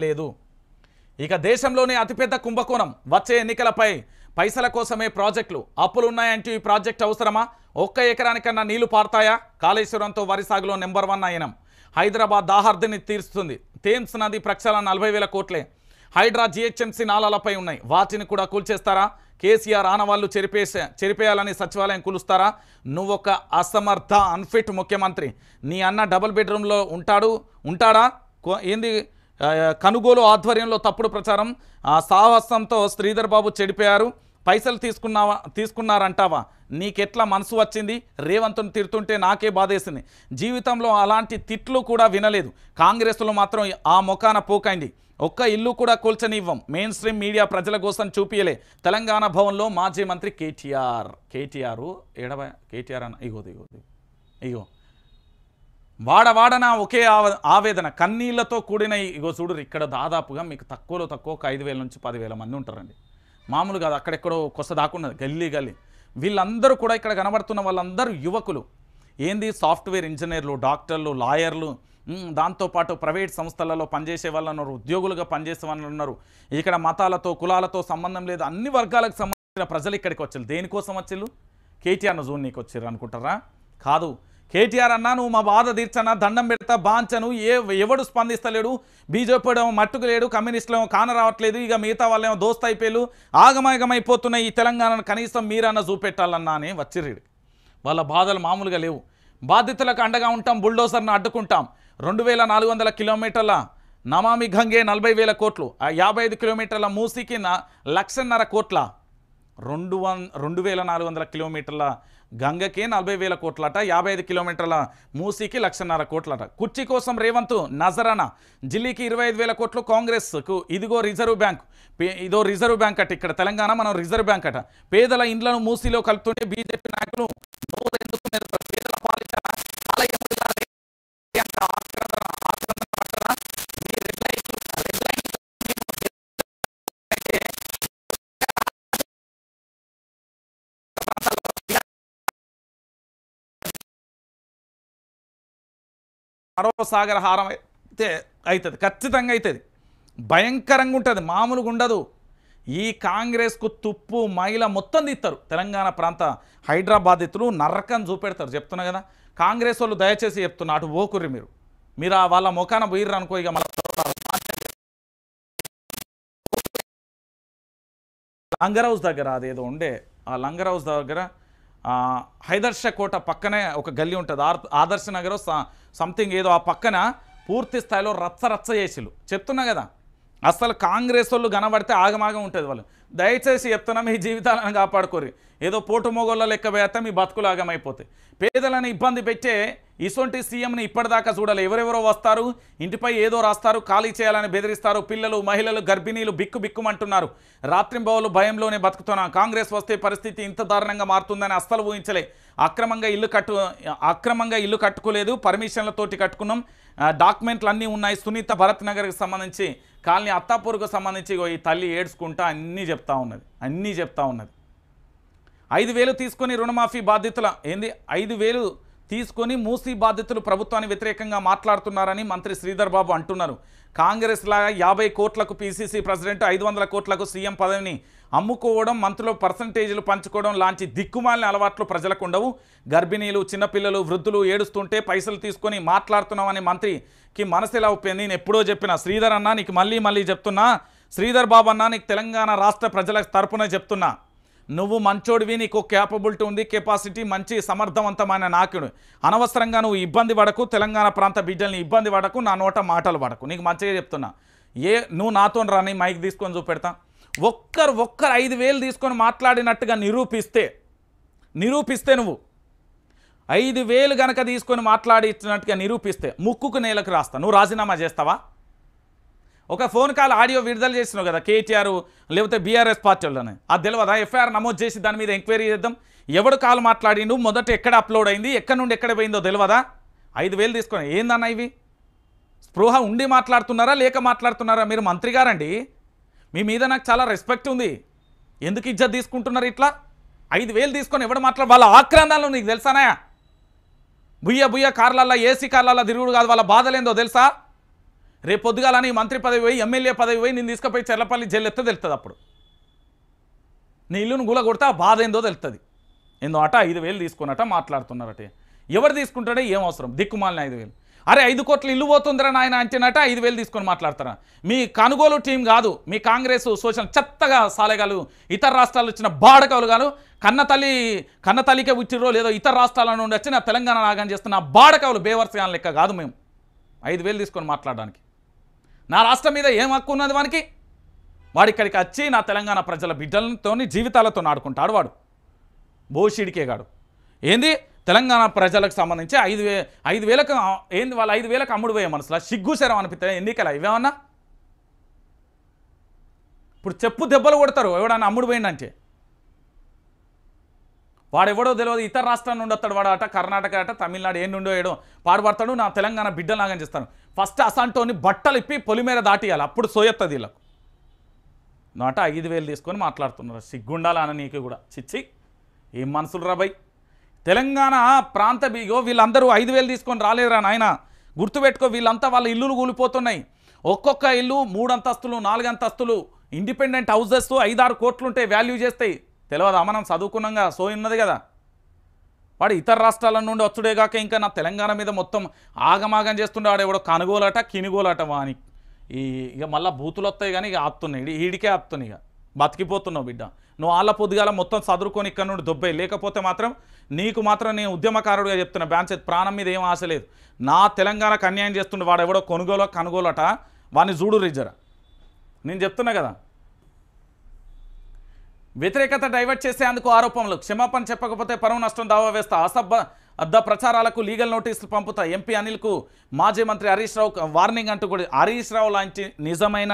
లేదు. ఇక దేశంలోనే అతిపెద్ద కుంభకోణం వచ్చే ఎన్నికలపై పైసల కోసమే ప్రాజెక్టులు అప్పులు ఉన్నాయంటూ ఈ ప్రాజెక్ట్ అవసరమా? ఒక్క ఎకరానికన్నా నీళ్లు పారుతాయా? కాళేశ్వరంతో వరి సాగులో నెంబర్ 1 అయినం. హైదరాబాద్ దాహార్దిని తీరుస్తుంది. థేమ్స్ నది ప్రక్షాళన 40,000 కోట్లే. హైడ్రా జిహెచ్ఎంసీ నాలాలపై ఉన్నాయి, వాటిని కూడా కూల్చేస్తారా? కేసీఆర్ ఆనవాళ్లు చెరిపేయాలని సచివాలయం కూలుస్తారా? నువ్వొక అసమర్థ అన్ఫిట్ ముఖ్యమంత్రి. నీ అన్న డబుల్ బెడ్రూమ్లో ఉంటాడా? ఏంది కనుగోలు ఆధ్వర్యంలో తప్పుడు ప్రచారం, సాహసంతో శ్రీధర్ బాబు చెడిపోయారు. పైసలు తీసుకున్నారంటావా? నీకెట్లా మనసు వచ్చింది? రేవంత్ను తిడుతుంటే నాకే బాధేసింది. జీవితంలో అలాంటి తిట్లు కూడా వినలేదు. కాంగ్రెస్లో మాత్రం ఆ మొఖాన పోకైంది. ఒక్క ఇల్లు కూడా కూల్చనివ్వం. మెయిన్ స్ట్రీమ్ మీడియా ప్రజల కోసం చూపియలే. తెలంగాణ భవన్లో మాజీ మంత్రి కేటీఆర్ అన్న ఇగో వాడవాడన ఒకే ఆవేదన, కన్నీళ్లతో కూడిన ఇగో చూడు. ఇక్కడ దాదాపుగా మీకు తక్కువలో తక్కువ ఒక 5,000 నుంచి 10,000 మంది ఉంటారండి. మామూలు కాదు, అక్కడెక్కడో కొత్త దాకున్నది గల్లీ. వీళ్ళందరూ కూడా ఇక్కడ కనబడుతున్న వాళ్ళందరూ యువకులు. ఏంది సాఫ్ట్వేర్ ఇంజనీర్లు, డాక్టర్లు, లాయర్లు, దాంతోపాటు ప్రైవేట్ సంస్థలలో పనిచేసే వాళ్ళు ఉన్నారు, ఉద్యోగులుగా పనిచేసే వాళ్ళు ఉన్నారు. ఇక్కడ మతాలతో కులాలతో సంబంధం లేదు, అన్ని వర్గాలకు సంబంధించిన ప్రజలు ఇక్కడికి వచ్చారు. దేనికోసం వచ్చిళ్ళు? కేటీఆర్ను జూన్నికి వచ్చారు అనుకుంటారా? కాదు. కేటీఆర్ అన్నా నువ్వు మా బాధ తీర్చన్నా, దండం పెడతా, బాంచను, ఎవడు స్పందిస్తలేడు. బీజేపీ మట్టుకు లేడు, కమ్యూనిస్టులు కాన రావట్లేదు, ఇక మిగతా వాళ్ళేమో దోస్త్ అయిపోయారు, ఆగమాగమైపోతున్నాయి. ఈ తెలంగాణను కనీసం మీరన్నా చూపెట్టాలన్నా అని వచ్చిర్రు. వాళ్ళ బాధలు మామూలుగా లేవు. బాధితులకు అండగా ఉంటాం, బుల్డోజర్ను అడ్డుకుంటాం. 2,400 కిలోమీటర్ల నమామి గంగే 40,000 కోట్లు, 55 కిలోమీటర్ల మూసీకి 1,50,000 కోట్ల, 2,400 కిలోమీటర్ల గంగకి 40,000 కోట్లట, 55 కిలోమీటర్ల మూసీకి 1,50,000 కోట్లట. కుర్చీ కోసం రేవంత్ నజరానా. ఢిల్లీకి 25,000 కోట్లు కాంగ్రెస్కు. ఇదిగో రిజర్వ్ బ్యాంక్, ఇదో రిజర్వ్ బ్యాంక్ అట. ఇక్కడ తెలంగాణ మనం రిజర్వ్ బ్యాంక్ అట. పేదల ఇండ్లను మూసీలో కలుపుతుంటే బీజేపీ నాయకులు పేదల పాలించిన మరో సాగర హారం అయితే అవుతుంది, ఖచ్చితంగా అవుతుంది. భయంకరంగా ఉంటుంది, మామూలుగా ఉండదు. ఈ కాంగ్రెస్కు తుప్పు మైల మొత్తం తీస్తారు. తెలంగాణ ప్రాంత హైదరాబాదితులు నరకం చూపెడతారు. చెప్తున్నా కదా, కాంగ్రెస్ వాళ్ళు దయచేసి చెప్తున్నా, అటు ఓకుర్రి మీరు వాళ్ళ ముఖాన పోయిర్రు అనుకో, ఇక మళ్ళీ లంగర్ హౌస్ దగ్గర అదేదో ఉండే, ఆ లంగర్ హౌస్ దగ్గర హైదర్ష కోట పక్కనే ఒక గల్లీ ఉంటుంది, ఆదర్శ నగర్ సంథింగ్ ఏదో, ఆ పక్కన పూర్తి స్థాయిలో రచ్చ చేసిలు. చెప్తున్నా కదా, అసలు కాంగ్రెస్ వాళ్ళు కనబడితే ఆగమాగం ఉంటుంది. వాళ్ళు దయచేసి చెప్తున్నా, మీ జీవితాలను కాపాడుకోరు. ఏదో పోటు మొగోళ్ళ లెక్క వేస్తే మీ బతుకులు ఆగమైపోతాయి. పేదలను ఇబ్బంది పెట్టే ఇసొంటి సీఎంని ఇప్పటిదాకా చూడాలి. ఎవరెవరో వస్తారు, ఇంటిపై ఏదో రాస్తారు, ఖాళీ చేయాలని బెదిరిస్తారు. పిల్లలు, మహిళలు, గర్భిణీలు బిక్కుమంటున్నారు. రాత్రింబవలు భయంలోనే బతుకుతున్నాం. కాంగ్రెస్ వస్తే పరిస్థితి ఇంత దారుణంగా మారుతుందని అస్సలు ఊహించలే. అక్రమంగా ఇల్లు కట్టుకోలేదు, పర్మిషన్లతోటి కట్టుకున్నాం, డాక్యుమెంట్లు అన్నీ ఉన్నాయి. సునీత భరత్ నగర్కి సంబంధించి, కాలనీ అత్తాపూర్కు సంబంధించి ఈ తల్లి ఏడ్చుకుంటా అన్నీ చెప్తా ఉన్నది. 5,000 తీసుకొని రుణమాఫీ బాధితుల 5,000 తీసుకొని మూసీ బాధితులు ప్రభుత్వానికి వ్యతిరేకంగా మాట్లాడుతున్నారని మంత్రి శ్రీధర్ బాబు అంటున్నారు. కాంగ్రెస్ లాగా 50 కోట్లకు పీసీసీ ప్రెసిడెంట్, 500 కోట్లకు సీఎం పదవిని అమ్ముకోవడం, మంత్రులు పర్సంటేజీలు పంచుకోవడం లాంటి దిక్కుమాలిన అలవాట్లు ప్రజలకు ఉండవు. గర్భిణీలు, చిన్నపిల్లలు, వృద్ధులు ఏడుస్తుంటే పైసలు తీసుకొని మాట్లాడుతున్నామని మంత్రికి మనసు ఎలా ఒప్పింది? నేను ఎప్పుడో చెప్పిన, శ్రీధర్ అన్న నీకు మళ్ళీ చెప్తున్నా, శ్రీధర్ బాబు అన్న నీకు తెలంగాణ రాష్ట్ర ప్రజల తరపున చెప్తున్నా, నువ్వు మంచోడివి, నీకు క్యాపబిలిటీ ఉంది, కెపాసిటీ, మంచి సమర్థవంతమైన నాయకుడు. అనవసరంగా నువ్వు ఇబ్బంది పడకు, తెలంగాణ ప్రాంత బిడ్డల్ని ఇబ్బంది పడకు, నా నోట మాటలు పడకు. నీకు మంచిగా చెప్తున్నా. నువ్వు నాతో రాని మైక్ తీసుకొని చూపెడతా. ఒక్కరు 5,000 తీసుకొని మాట్లాడినట్టుగా నిరూపిస్తే నువ్వు 5,000 కనుక తీసుకొని మాట్లాడినట్టుగా నిరూపిస్తే ముక్కుకు నేలకు రాస్తా. నువ్వు రాజీనామా చేస్తావా? ఒక ఫోన్ కాల్ ఆడియో విడుదల చేసినావు కదా కేటీఆర్ లేకపోతే బీఆర్ఎస్ పార్టీ వాళ్ళని, అది తెలియదా? ఎఫ్ఐఆర్ నమోదు చేసి దాని మీద ఎంక్వైరీ చేద్దాం. ఎవడు కాల్ మాట్లాడిండు, మొదట ఎక్కడ అప్లోడ్ అయింది, ఎక్కడి నుండి ఎక్కడ పోయిందో తెలియదా? 5,000 తీసుకొని ఏందన్నా ఇవి? స్పృహ ఉండి మాట్లాడుతున్నారా లేక మాట్లాడుతున్నారా? మీరు మంత్రి గారండి, మీ మీద నాకు చాలా రెస్పెక్ట్ ఉంది. ఎందుకు ఇజ్జత్ తీసుకుంటున్నారు ఇట్లా? 5,000 తీసుకొని ఎవడు వాళ్ళ ఆక్రందాలు నీకు తెలుసానా? బుయ్య కార్లల్లో ఏసీ కార్లల్లో తిరుగుడు కాదు, వాళ్ళ బాధలేందో తెలుసా? రేపు పొద్దుగాలని మంత్రి పదవి పోయి ఎమ్మెల్యే పదవి పోయి నేను తీసుకుపోయి చెర్లపల్లి జైలు ఎత్తే తెలుస్తుంది. అప్పుడు నీ ఇల్లును గుల కొడితే బాధ ఏందో తెలుస్తుంది. ఏందో అట 5,000 తీసుకున్నట మాట్లాడుతున్నారట. ఎవరు తీసుకుంటాడో ఏం అవసరం, దిక్కుమాలిన 5,000. అరే 5 కోట్ల ఇల్లు పోతుందిరా నాయన అంటేనట 5,000 తీసుకొని మాట్లాడతారా? మీ కొనుగోలు టీం కాదు, మీ కాంగ్రెస్ సోషల్ చెత్తగా సాలేగాలు, ఇతర రాష్ట్రాలు వచ్చిన బాడకవులు కాదు, కన్న తల్లికే పుట్టిరో లేదో ఇతర రాష్ట్రాల నుండి వచ్చి నా తెలంగాణ నాగం చేస్తున్న బాడకవులు బేవర్సగాన్ లెక్క కాదు మేము 5,000 తీసుకొని మాట్లాడడానికి. నా రాష్ట్రం మీద ఏం హక్కు ఉన్నది వానికి? వాడు ఇక్కడికి వచ్చి నా తెలంగాణ ప్రజల బిడ్డలతో జీవితాలతో ఆడుకుంటాడు వాడు. బోషిడికే గాడు ఏంది తెలంగాణ ప్రజలకు సంబంధించి 5,000కు ఏంది వాళ్ళు 5,000కు అమ్ముడు పోయే మనసులో సిగ్గుశరం అనిపిస్తే ఎన్నికల ఇవేమన్నా? ఇప్పుడు చెప్పు దెబ్బలు కొడతారు ఎవడన్నా అమ్ముడు పోయిందంటే. వాడెవడో తెలియదు, ఇతర రాష్ట్రాల నుండి వస్తాడు వాడు, అట కర్ణాటక అట తమిళనాడు ఏ నుండో ఏడో పాడుపడతాడు, నా తెలంగాణ బిడ్డలాగా చేస్తాను. ఫస్ట్ అసంటోని బట్టలు ఇప్పి పొలిమేర దాటియాలి, అప్పుడు సోయత్తది వీళ్ళకు. నాట 5,000 తీసుకొని మాట్లాడుతున్నారు. సిగ్గుండాలా అని నీకు కూడా? చిచ్చి ఏం మనసులు రాబాయ్. తెలంగాణ ప్రాంత బిగో వీళ్ళందరూ 5,000 తీసుకొని రాలేరా నాయన. గుర్తుపెట్టుకో, వీళ్ళంతా వాళ్ళ ఇల్లులు కూలిపోతున్నాయి. ఒక్కొక్క ఇల్లు 3 అంతస్తులు 4 అంతస్తులు ఇండిపెండెంట్ హౌజెస్ 5-6 కోట్లు ఉంటే వాల్యూ చేస్తాయి. తెలియదా? మనం చదువుకున్నాగా, సోయి ఉన్నది కదా. వాడు ఇతర రాష్ట్రాల నుండి వచ్చుడేగాక ఇంకా నా తెలంగాణ మీద మొత్తం ఆగమాగం చేస్తుండే. వాడు ఎవడో కనుగోలట కినుగోలట వాని ఇక మళ్ళీ బూతులు వస్తాయి కానీ ఇక ఆపుతున్నాయి, ఈడికే ఆపుతున్నాయి. ఇక బతికిపోతున్నావు బిడ్డ. నువ్వు వాళ్ళ పొద్దుగాల మొత్తం చదువుకొని ఇక్కడ నుండి దొబ్బాయి. లేకపోతే మాత్రం నీకు మాత్రం నేను ఉద్యమకారుడిగా చెప్తున్నా, బ్యాన్సెత్ ప్రాణం మీద ఏం ఆశ లేదు. నా తెలంగాణకు అన్యాయం చేస్తుండే వాడు ఎవడో కనుగోలట వాడిని చూడు రిజరా. నేను చెప్తున్నా కదా. వ్యతిరేకత డైవర్ట్ చేసేందుకు ఆరోపణలు, క్షమాపణ చెప్పకపోతే పరువు నష్టం దావా వేస్తా, అద్ద ప్రచారాలకు లీగల్ నోటీసులు పంపుతా, ఎంపీ అనిల్కు మాజీ మంత్రి హరీష్ రావు వార్నింగ్ అంటూ కూడా. హరీష్ రావు లాంటి నిజమైన